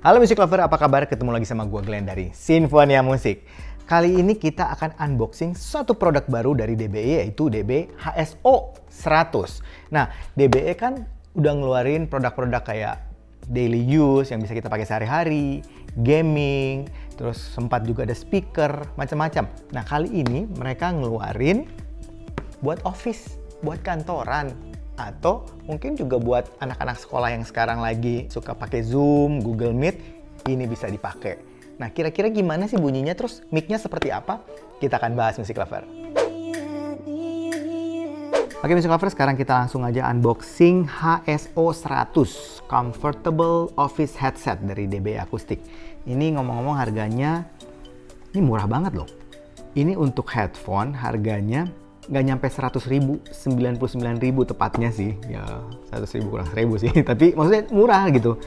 Halo Music Lover, apa kabar? Ketemu lagi sama gue Glenn dari Sinfonia Musik. Kali ini kita akan unboxing suatu produk baru dari DBE, yaitu DBE HSO 100. Nah, DBE kan udah ngeluarin produk-produk kayak daily use yang bisa kita pakai sehari-hari, gaming, terus sempat juga ada speaker, macam-macam. Nah, kali ini mereka ngeluarin buat office, buat kantoran, atau mungkin juga buat anak-anak sekolah yang sekarang lagi suka pakai Zoom, Google Meet, ini bisa dipakai. Nah, kira-kira gimana sih bunyinya, terus mic-nya seperti apa? Kita akan bahas Music Lover. Oke Music Lover, sekarang kita langsung aja unboxing HSO 100 Comfortable Office Headset dari DBE Acoustic. Ini ngomong-ngomong harganya, ini murah banget loh. Ini untuk headphone harganya nggak nyampe 100.000, 99.000 tepatnya sih. Ya 100.000 kurang 1.000 sih, tapi maksudnya murah gitu.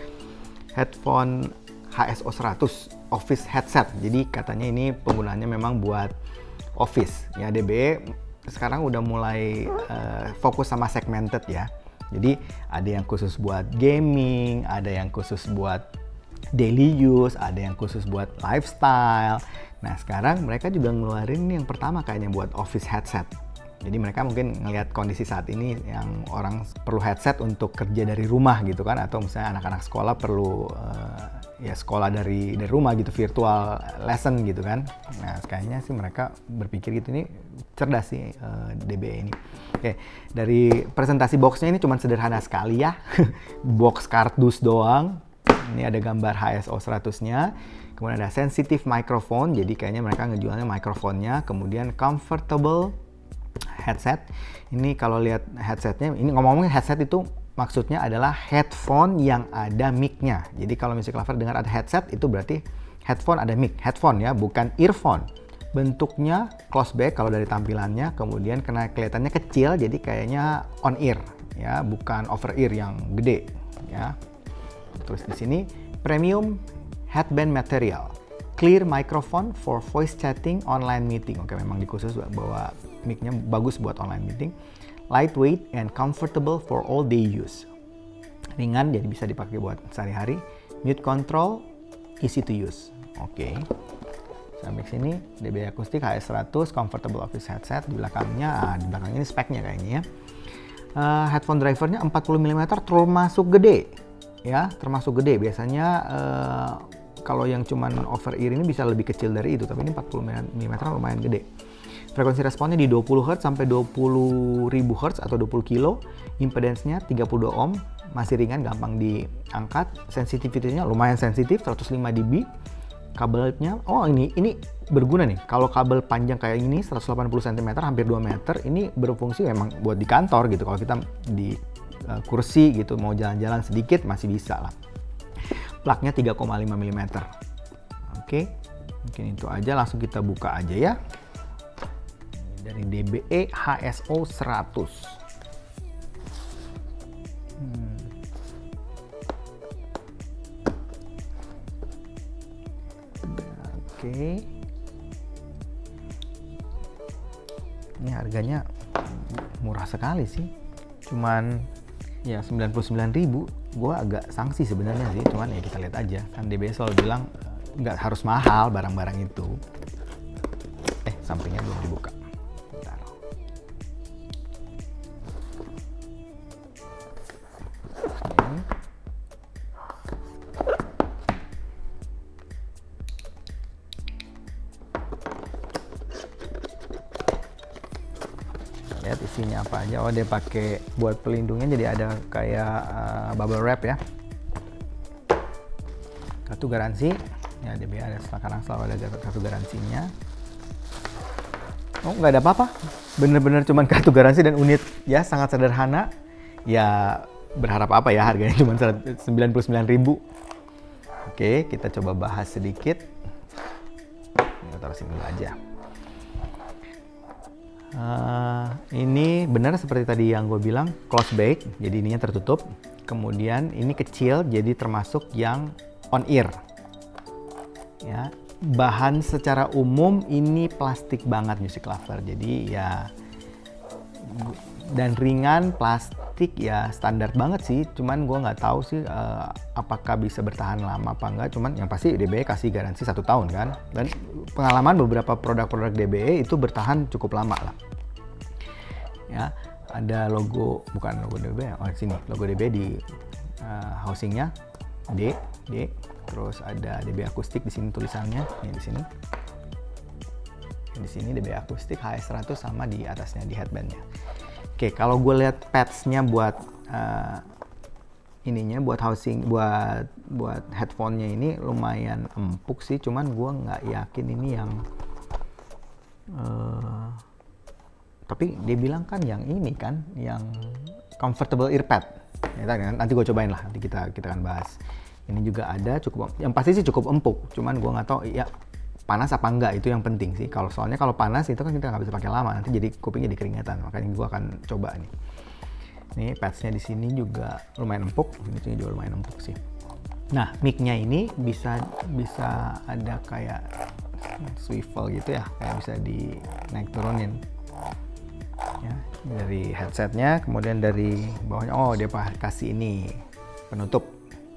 Headphone HSO 100 Office Headset. Jadi katanya ini penggunaannya memang buat office. Ya DBE sekarang udah mulai fokus sama segmented ya. Jadi ada yang khusus buat gaming, ada yang khusus buat daily use, ada yang khusus buat lifestyle. Nah sekarang mereka juga ngeluarin yang pertama kayaknya buat office headset. Jadi mereka mungkin ngelihat kondisi saat ini yang orang perlu headset untuk kerja dari rumah gitu kan, atau misalnya anak-anak sekolah perlu ya sekolah dari rumah gitu, virtual lesson gitu kan. Nah kayaknya sih mereka berpikir gitu, ini cerdas sih DBE ini. Oke, dari presentasi boxnya ini cuma sederhana sekali ya. Box kardus doang. Ini ada gambar HSO 100-nya. Kemudian ada sensitive microphone, jadi kayaknya mereka ngejualnya mikrofonnya. Kemudian comfortable headset. Ini kalau lihat headsetnya, ini ngomong-ngomong headset itu maksudnya adalah headphone yang ada mic-nya. Jadi kalau Music Lover dengar ada headset, itu berarti headphone ada mic. Headphone ya, bukan earphone. Bentuknya close back kalau dari tampilannya, kemudian karena kelihatannya kecil, jadi kayaknya on ear ya, bukan over ear yang gede ya. Terus di sini premium headband material, clear microphone for voice chatting, online meeting. Oke, memang dikhusus bahwa mic-nya bagus buat online meeting. Lightweight and comfortable for all day use. Ringan, jadi bisa dipakai buat sehari-hari. Mute control, easy to use. Oke. Sampai sini DBE Acoustic HS100 Comfortable Office Headset. Di belakangnya, di belakang ini speknya kayaknya ya. Headphone drivernya 40 mm termasuk gede. Ya, termasuk gede. Biasanya kalau yang cuman over ear ini bisa lebih kecil dari itu, tapi ini 40 mm lumayan gede. Frekuensi responnya di 20 Hz sampai 20.000 Hz atau 20 kilo. Impedance-nya 32 ohm, masih ringan, gampang diangkat. Sensitivity-nya lumayan sensitif, 105 dB. Kabelnya, oh ini berguna nih. Kalau kabel panjang kayak ini 180 cm, hampir 2 meter, ini berfungsi memang buat di kantor gitu. Kalau kita di kursi gitu, mau jalan-jalan sedikit masih bisa lah. Plugnya 3,5 mm. Oke, mungkin itu aja, langsung kita buka aja ya. Dari DBE HSO 100. Oke. Ini harganya murah sekali sih. Cuman ya 99.000. Gua agak sanksi sebenarnya sih, cuman ya kita lihat aja. Kan DBE selalu bilang nggak harus mahal barang-barang itu. Sampingnya belum dibuka. Bentar. Lihat isinya apa aja. Oh, dia pakai buat pelindungnya, jadi ada kayak bubble wrap ya. Kartu garansi. Ya DBE ada, sekarang selalu ada kartu garansinya. Oh, nggak ada apa-apa. Bener-bener cuman kartu garansi dan unit ya, sangat sederhana. Ya berharap apa ya, harganya cuma 99.000. Oke, kita coba bahas sedikit. Kita taruh sini dulu aja. Ini benar seperti tadi yang gue bilang, close back, jadi ininya tertutup. Kemudian ini kecil, jadi termasuk yang on ear. Ya, bahan secara umum ini plastik banget Music Lover, jadi ya, dan ringan, akustik ya standar banget sih, cuman gue nggak tahu sih apakah bisa bertahan lama apa enggak. Cuman yang pasti DBE kasih garansi 1 tahun kan, dan pengalaman beberapa produk-produk DBE itu bertahan cukup lama lah. Ya, ada logo, bukan logo DBE, oh sini logo DBE di housingnya D, terus ada DBE akustik di sini tulisannya, nih di sini. Di sini DBE akustik HS100 sama di atasnya di headbandnya. Oke, kalau gue lihat pads-nya buat ininya buat housing, buat headphone-nya ini lumayan empuk sih, cuman gue nggak yakin ini yang tapi dia bilang kan yang ini kan yang comfortable earpad. Ya, nanti gue cobain lah, nanti kita akan bahas. Ini juga ada cukup, yang pasti sih cukup empuk, cuman gue nggak tahu ya panas apa enggak, itu yang penting sih. Soalnya kalau panas itu kan kita nggak bisa pakai lama, nanti jadi kupingnya jadi keringatan. Makanya gue akan coba nih. Nih pads-nya di sini juga lumayan empuk, ini juga lumayan empuk sih. Nah, mic-nya ini bisa ada kayak swivel gitu ya, kayak bisa di naik turunin. Ya, dari headsetnya, kemudian dari bawahnya, oh dia kasih ini penutup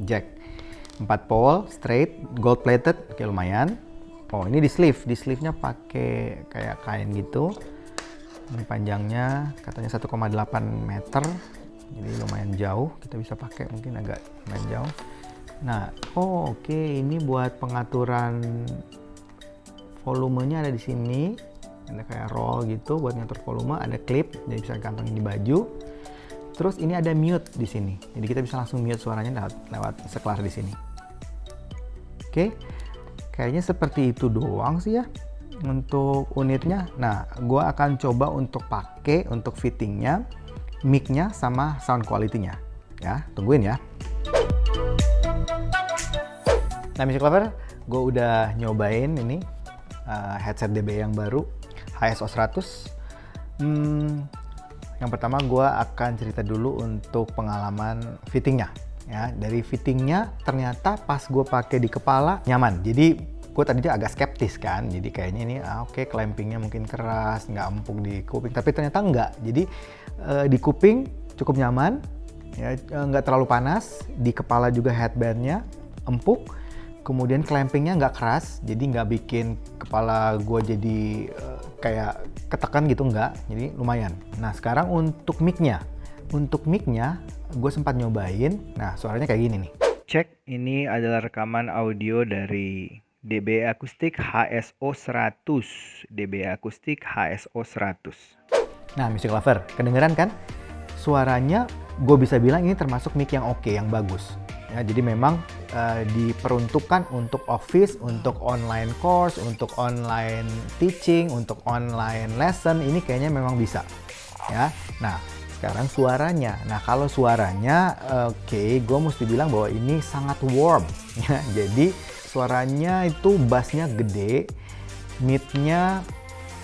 jack 4 pole straight gold plated, oke lumayan. Oh ini di sleeve-nya pakai kayak kain gitu. Ini panjangnya katanya 1,8 meter, jadi lumayan jauh, kita bisa pakai mungkin agak lumayan jauh. Nah, oke, ini buat pengaturan volumenya ada di sini, ada kayak roll gitu buat ngatur volume, ada clip jadi bisa kantongin di baju. Terus ini ada mute di sini, jadi kita bisa langsung mute suaranya lewat sekelar di sini. Oke. Kayaknya seperti itu doang sih ya untuk unitnya. Nah, gue akan coba untuk pakai untuk fittingnya, mic-nya sama sound quality-nya. Ya, tungguin ya. Nah, Music Lover, gue udah nyobain ini headset DBE yang baru, HSO100. Yang pertama gue akan cerita dulu untuk pengalaman fittingnya. Ya, dari fittingnya ternyata pas gue pakai di kepala nyaman. Jadi gue tadinya agak skeptis kan. Jadi kayaknya ini oke, clampingnya mungkin keras, nggak empuk di kuping. Tapi ternyata enggak. Jadi di kuping cukup nyaman, ya, nggak terlalu panas. Di kepala juga headbandnya empuk. Kemudian clampingnya nggak keras, jadi nggak bikin kepala gue jadi kayak ketekan gitu, nggak. Jadi lumayan. Nah sekarang untuk mic-nya. Untuk mic-nya, gue sempat nyobain. Nah, suaranya kayak gini nih. Cek, ini adalah rekaman audio dari DBE Akustik HSO100. DBE Akustik HSO100. Nah, Music Lover, kedengeran kan? Suaranya, gue bisa bilang ini termasuk mic yang oke, yang bagus. Ya, jadi memang diperuntukkan untuk office, untuk online course, untuk online teaching, untuk online lesson. Ini kayaknya memang bisa. Ya, nah. Sekarang suaranya. Nah, kalau suaranya, gue mesti bilang bahwa ini sangat warm. Ya, jadi suaranya itu bassnya gede, mid-nya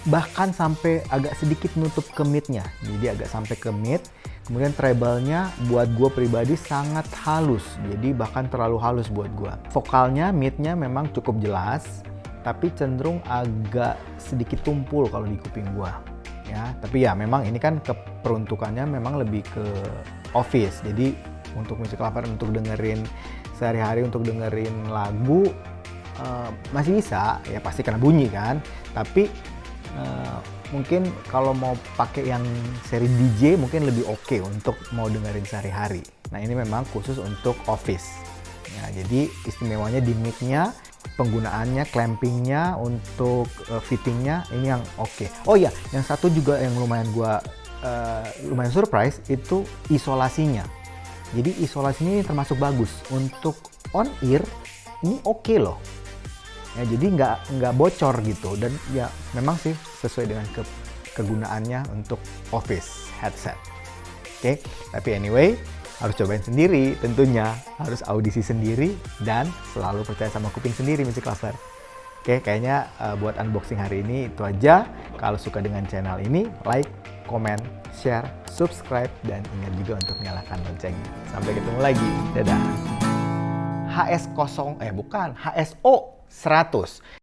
bahkan sampai agak sedikit nutup ke mid-nya. Jadi agak sampai ke mid. Kemudian treble-nya buat gue pribadi sangat halus. Jadi bahkan terlalu halus buat gue. Vokalnya, mid-nya memang cukup jelas, tapi cenderung agak sedikit tumpul kalau di kuping gue. Ya, tapi ya memang ini kan keperuntukannya memang lebih ke office. Jadi untuk Music Lover, untuk dengerin sehari-hari, untuk dengerin lagu masih bisa, ya pasti kena bunyi kan. Tapi mungkin kalau mau pakai yang seri DJ mungkin lebih oke untuk mau dengerin sehari-hari. Nah ini memang khusus untuk office. Ya, jadi istimewanya di mic-nya, penggunaannya, clampingnya, untuk fittingnya ini yang oke. Oh iya, yang satu juga yang lumayan surprise itu isolasinya. Jadi isolasinya ini termasuk bagus untuk on ear, ini oke loh. Ya, jadi nggak bocor gitu, dan ya memang sih sesuai dengan kegunaannya untuk office headset. Oke, tapi anyway, harus cobain sendiri tentunya, harus audisi sendiri, dan selalu percaya sama kuping sendiri, Music Lover. Oke, kayaknya buat unboxing hari ini itu aja. Kalau suka dengan channel ini, like, comment, share, subscribe, dan ingat juga untuk nyalakan loncengnya. Sampai ketemu lagi, dadah. HSO 100.